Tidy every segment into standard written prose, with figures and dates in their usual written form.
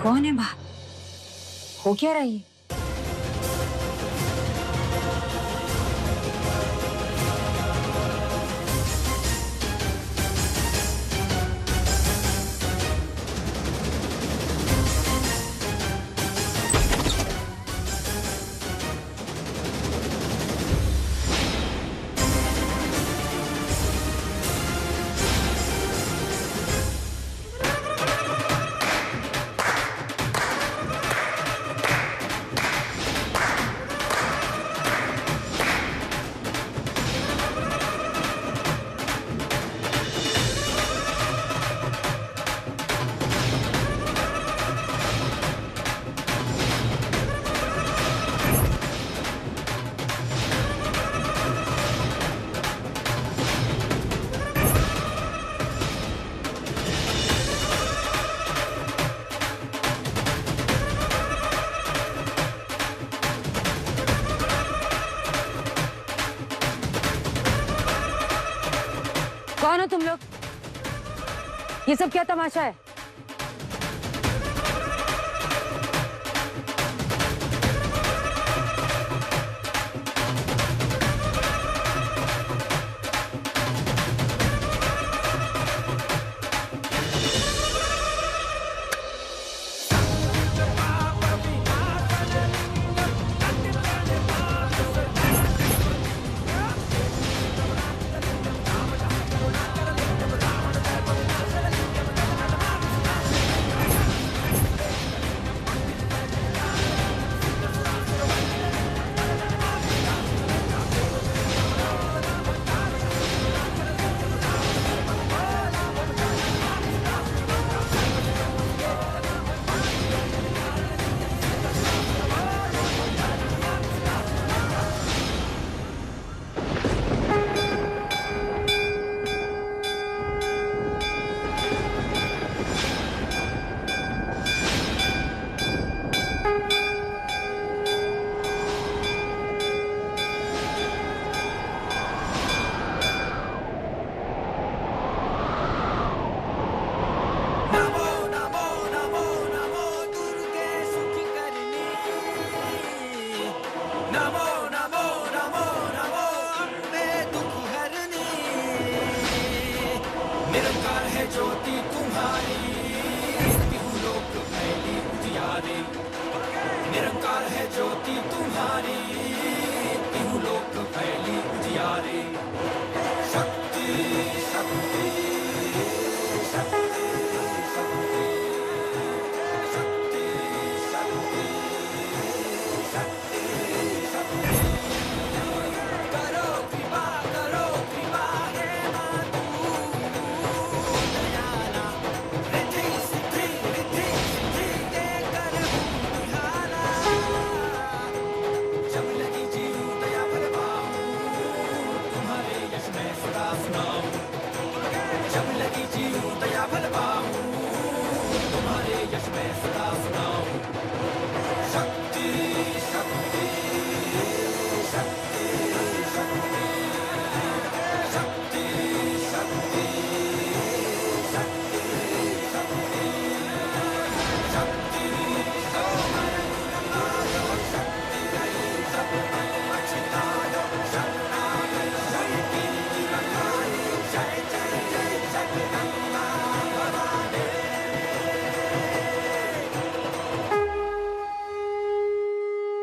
कौन है बाहर? हो क्या रही है? कौन हो तुम लोग? ये सब क्या तमाशा है? निरंकार है ज्योति तुम्हारी, लोक फैली उजियारे। निरंकार है ज्योति तुम्हारी, लोक फैली उजियारे। शक्ति शक्ति शक्ति शक्ति शक्ति शक्ति शक्ति शक्ति। करो कृपा हे मातु दयाला। रिद्धि सिद्धि दे कर निहाला। जब लगी जीव दया भर पाऊं, तुम्हारे यश में सदा सुनाऊं। जब लगी जीव दया भर पाऊं, तुम्हारे यश में सदा सुनाऊं। शक्ति शक्ति शक्ति शक्ति शक्ति शक्ति शक्ति शक्ति शक्ति सोमरंगनायो शक्ति सप्तमच्छितायो शरणाय शक्ति निरंकाय। जय जय जय जगदम्बा भवानी। 「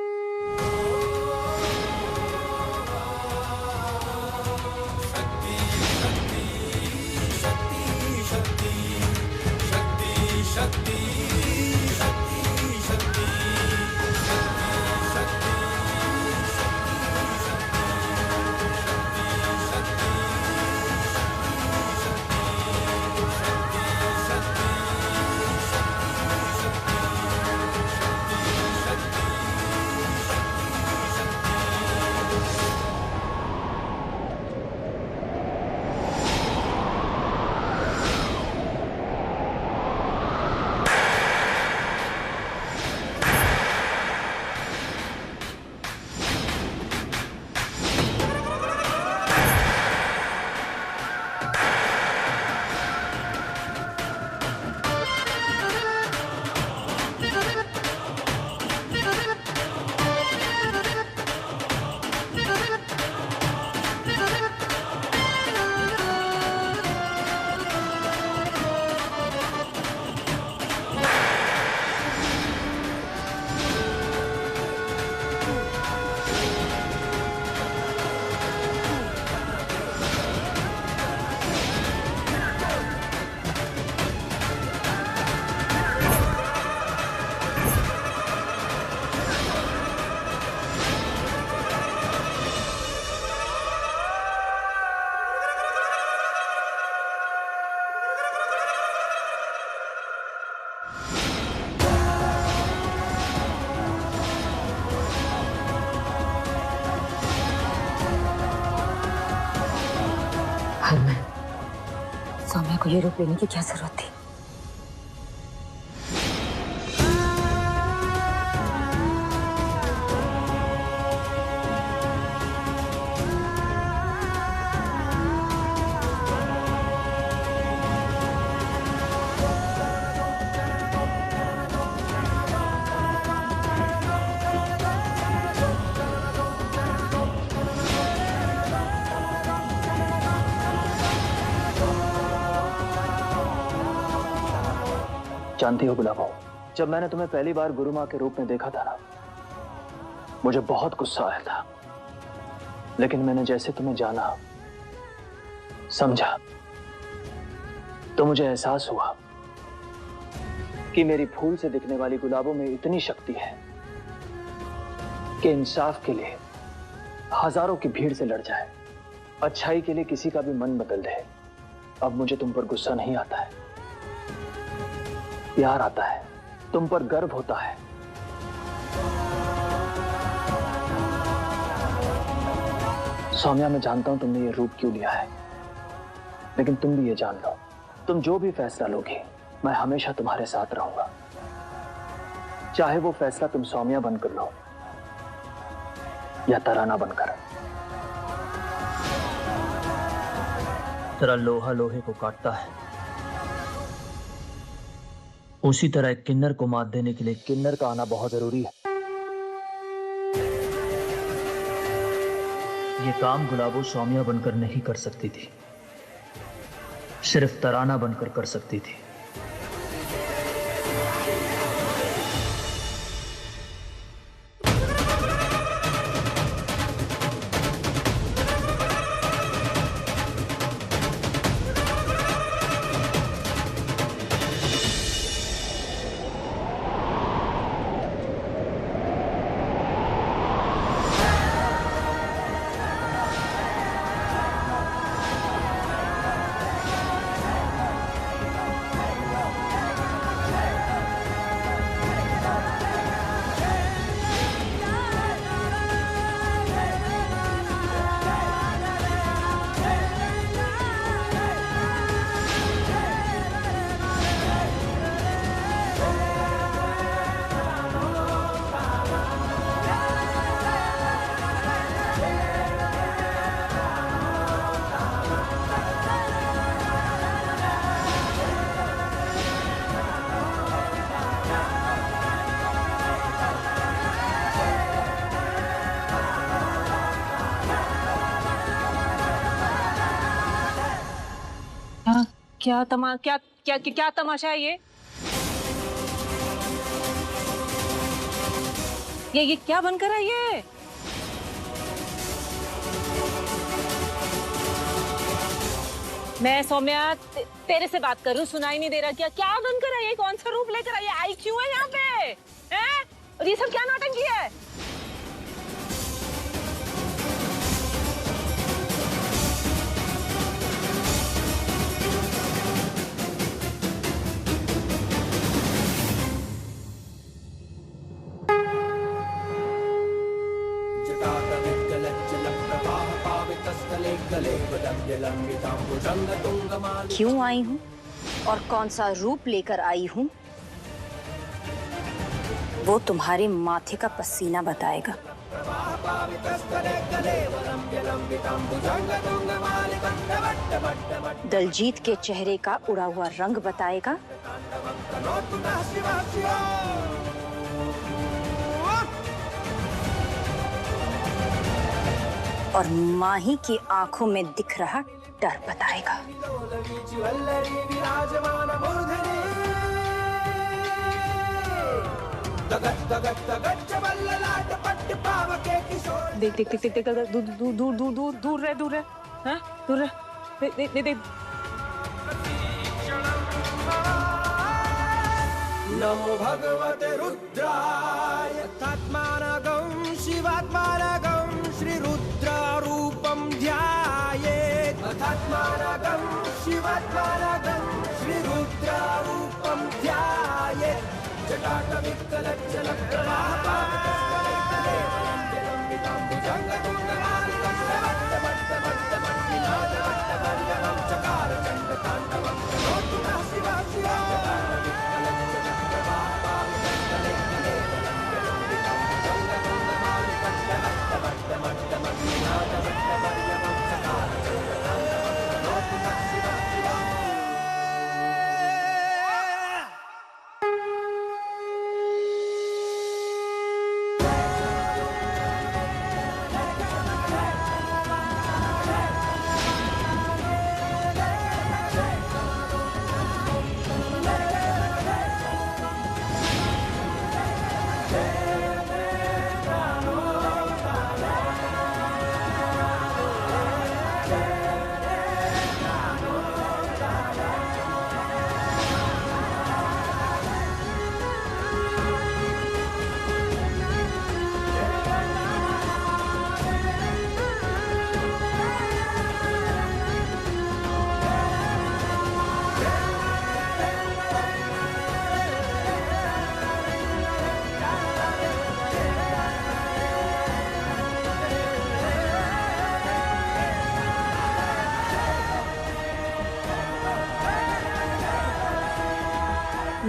आपको ये रूप लेने की क्या जरूरत थी? जानती हो गुलाबो, जब मैंने तुम्हें पहली बार गुरु माँ के रूप में देखा था ना, मुझे बहुत गुस्सा आया था। लेकिन मैंने जैसे तुम्हें जाना, समझा, तो मुझे एहसास हुआ कि मेरी फूल से दिखने वाली गुलाबों में इतनी शक्ति है कि इंसाफ के लिए हजारों की भीड़ से लड़ जाए, अच्छाई के लिए किसी का भी मन बदल दे। अब मुझे तुम पर गुस्सा नहीं आता है, प्यार आता है, तुम पर गर्व होता है। सौम्या, मैं जानता हूं तुमने ये रूप क्यों लिया है, लेकिन तुम भी ये जान लो, तुम जो भी फैसला लोगे, मैं हमेशा तुम्हारे साथ रहूंगा। चाहे वो फैसला तुम सौम्या बनकर लो या तराना बनकर। तरह लोहा लोहे को काटता है, उसी तरह एक किन्नर को मात देने के लिए किन्नर का आना बहुत जरूरी है। ये काम गुलाबो सौम्या बनकर नहीं कर सकती थी, सिर्फ तराना बनकर कर सकती थी। क्या क्या तमाशा है ये क्या बनकर है ये? मैं सौम्या तेरे से बात कर रही हूँ, सुनाई नहीं दे रहा? क्या बनकर है ये? कौन सा रूप लेकर आई? आई क्यों है यहाँ पे? हैं? और ये सब क्या नाटक है? क्यों आई हूँ और कौन सा रूप लेकर आई हूँ, वो तुम्हारे माथे का पसीना बताएगा। दलजीत के चेहरे का उड़ा हुआ रंग बताएगा। और माही की आंखों में दिख रहा डर बताएगा। देख देख देख देख दूर दूर दूर दूर दूर दूर रहे, दूर रहे, हाँ दूर रहे, देख देख देख। नमो भगवते रुद्राय तत्मानगं शिवात्मानगं श्री रुद्र रूपं ध्यायेत्। तत्मानगं शिवात्मानगं श्री रुद्र रूपं ध्यायेत्। जटाटविकलज्जलप्रवाहपावितस्थले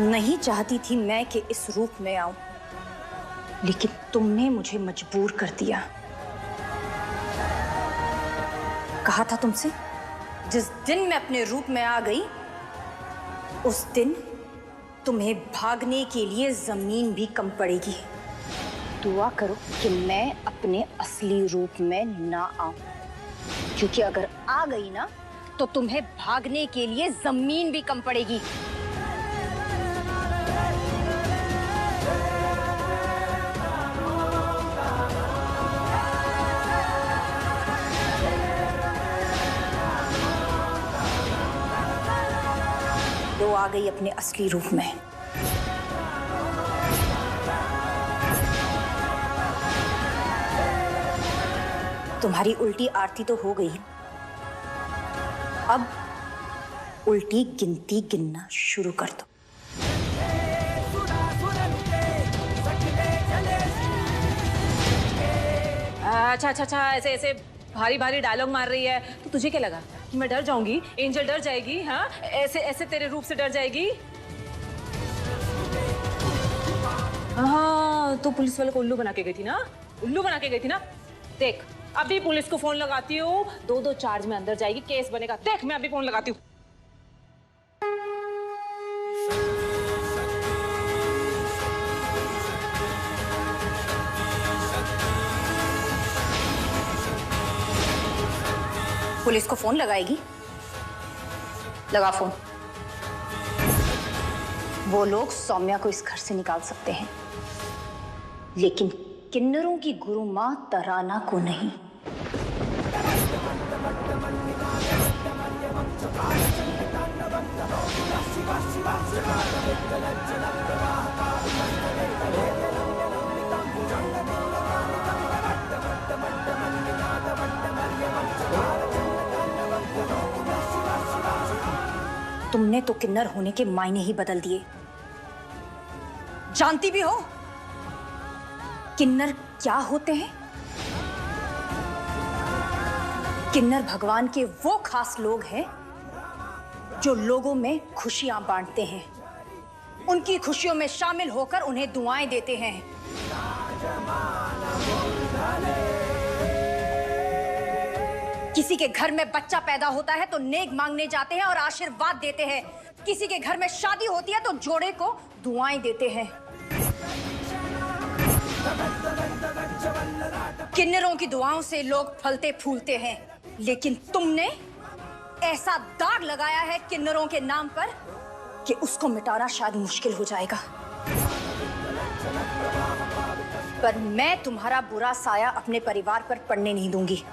नहीं चाहती थी मैं कि इस रूप में आऊं, लेकिन तुमने मुझे मजबूर कर दिया। कहा था तुमसे, जिस दिन मैं अपने रूप में आ गई उस दिन तुम्हें भागने के लिए जमीन भी कम पड़ेगी। दुआ करो कि मैं अपने असली रूप में ना आऊं, क्योंकि अगर आ गई ना तो तुम्हें भागने के लिए जमीन भी कम पड़ेगी। तो आ गई अपने असली रूप में। तुम्हारी उल्टी आरती तो हो गई, अब उल्टी गिनती गिनना शुरू कर दो। अच्छा अच्छा अच्छा, ऐसे ऐसे भारी भारी डायलॉग मार रही है तो तुझे क्या लगा कि मैं डर जाऊंगी? एंजल डर जाएगी? हाँ, ऐसे ऐसे तेरे रूप से डर जाएगी? हाँ, तो पुलिस वाले को उल्लू बना के गई थी ना, उल्लू बना के गई थी ना। देख, अभी पुलिस को फोन लगाती हूँ, 2-2 चार्ज में अंदर जाएगी, केस बनेगा। देख, मैं अभी फोन लगाती हूँ। पुलिस को फोन लगाएगी? लगा फोन। वो लोग सौम्या को इस घर से निकाल सकते हैं, लेकिन किन्नरों की गुरु मां तराना को नहीं। तुमने तो किन्नर होने के मायने ही बदल दिए। जानती भी हो किन्नर क्या होते हैं? किन्नर भगवान के वो खास लोग हैं जो लोगों में खुशियां बांटते हैं, उनकी खुशियों में शामिल होकर उन्हें दुआएं देते हैं। किसी के घर में बच्चा पैदा होता है तो नेक मांगने जाते हैं और आशीर्वाद देते हैं। किसी के घर में शादी होती है तो जोड़े को दुआएं देते हैं। किन्नरों की दुआओं से लोग फलते फूलते हैं, लेकिन तुमने ऐसा दाग लगाया है किन्नरों के नाम पर कि उसको मिटाना शायद मुश्किल हो जाएगा। पर मैं तुम्हारा बुरा साया अपने परिवार पर पड़ने नहीं दूंगी।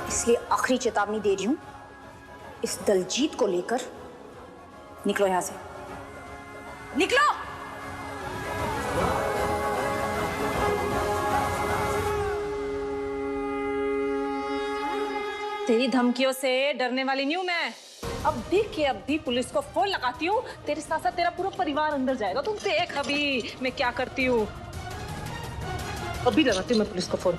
इसलिए आखिरी चेतावनी दे रही हूं, इस दलजीत को लेकर निकलो यहां से, निकलो। तेरी धमकियों से डरने वाली नहीं हूं मैं। अभी के अभी पुलिस को फोन लगाती हूँ, तेरे साथ साथ तेरा पूरा परिवार अंदर जाएगा। तुम देख अभी मैं क्या करती हूँ। अभी लगाती हूँ मैं पुलिस को फोन।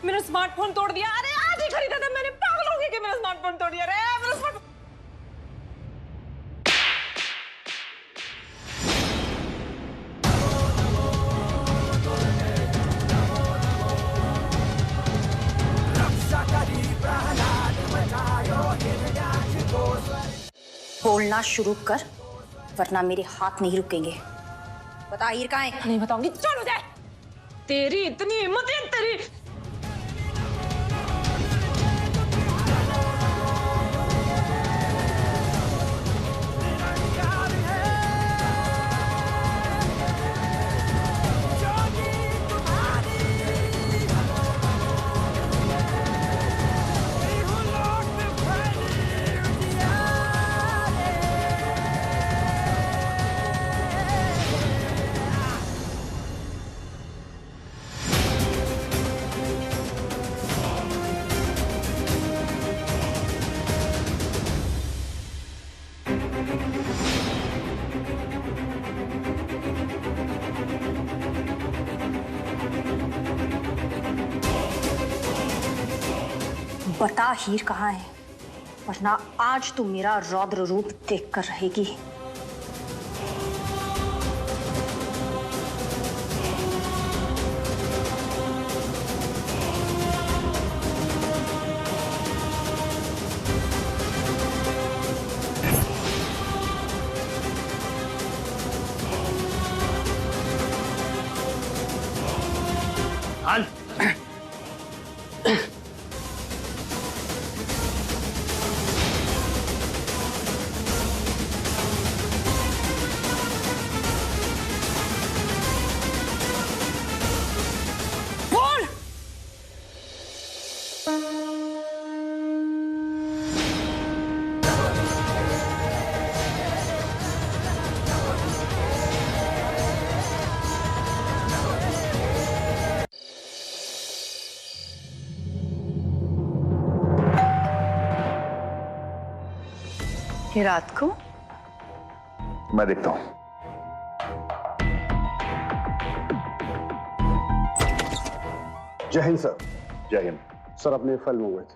मेरा स्मार्टफोन तोड़ दिया। अरे आज ही खरीदा था मैंने, पागल हो गई कि मेरा स्मार्टफोन तोड़ दिया। अरे मेरा स्मार्टफोन। बोलना शुरू कर, वरना मेरे हाथ नहीं रुकेंगे। बता हीर कहाँ है? नहीं बताऊंगी, चलो जाए। तेरी इतनी हिम्मत है तेरी। बता हीर कहाँ है, वरना आज तू मेरा रौद्र रूप देखकर रहेगी। हाल ये रात को मैं देखता हूं। जय हिंद सर। जय हिंद। सर अपने फाइल मंगवाए थे।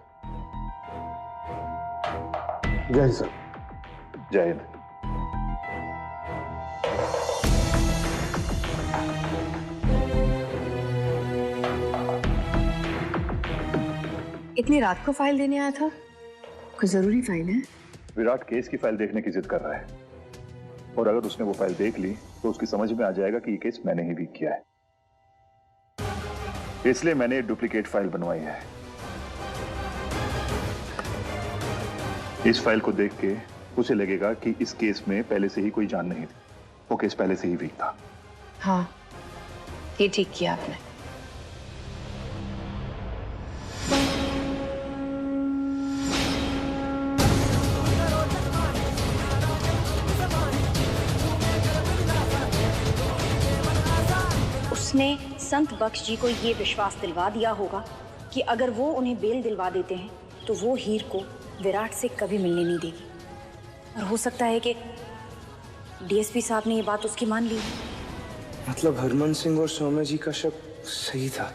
जय हिंद सर। जय हिंद। इतनी रात को फाइल देने आया था? कोई जरूरी फाइल है? विराट केस की फाइल देखने की जिद कर रहा है, और अगर उसने वो फाइल देख ली तो उसकी समझ में आ जाएगा कि ये केस मैंने ही लीक किया है। इसलिए मैंने डुप्लीकेट फाइल बनवाई है। इस फाइल को देख के उसे लगेगा कि इस केस में पहले से ही कोई जान नहीं थी, वो केस पहले से ही वीक था। हाँ, ये ठीक किया आपने। उसने संत बख्श जी को ये विश्वास दिलवा दिया होगा कि अगर वो उन्हें बेल दिलवा देते हैं तो वो हीर को विराट से कभी मिलने नहीं देगी। और हो सकता है कि डीएसपी साहब ने ये बात उसकी मान ली। मतलब हरमन सिंह और सौम्या जी का शक सही था।